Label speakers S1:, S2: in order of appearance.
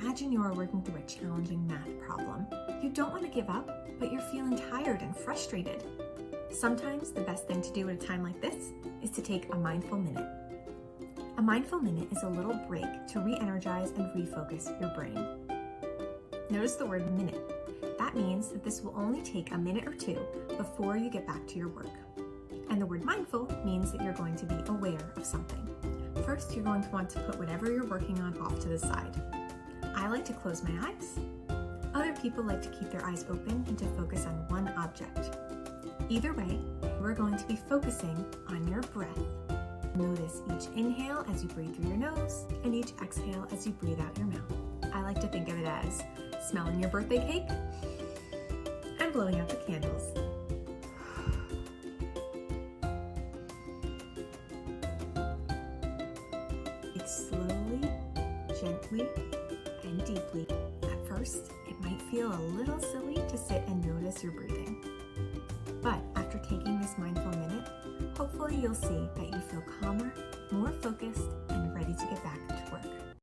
S1: Imagine you are working through a challenging math problem. You don't want to give up, but you're feeling tired and frustrated. Sometimes the best thing to do at a time like this is to take a mindful minute. A mindful minute is a little break to re-energize and refocus your brain. Notice the word minute. That means that this will only take a minute or two before you get back to your work. And the word mindful means that you're going to be aware of something. First, you're going to want to put whatever you're working on off to the side. I like to close my eyes. Other people like to keep their eyes open and to focus on one object. Either way, we're going to be focusing on your breath. Notice each inhale as you breathe through your nose and each exhale as you breathe out your mouth. I like to think of it as smelling your birthday cake and blowing out the candles. Breathe slowly, gently, and deeply. At first, it might feel a little silly to sit and notice your breathing. But after taking this mindful minute, hopefully you'll see that you feel calmer, more focused, and ready to get back to work.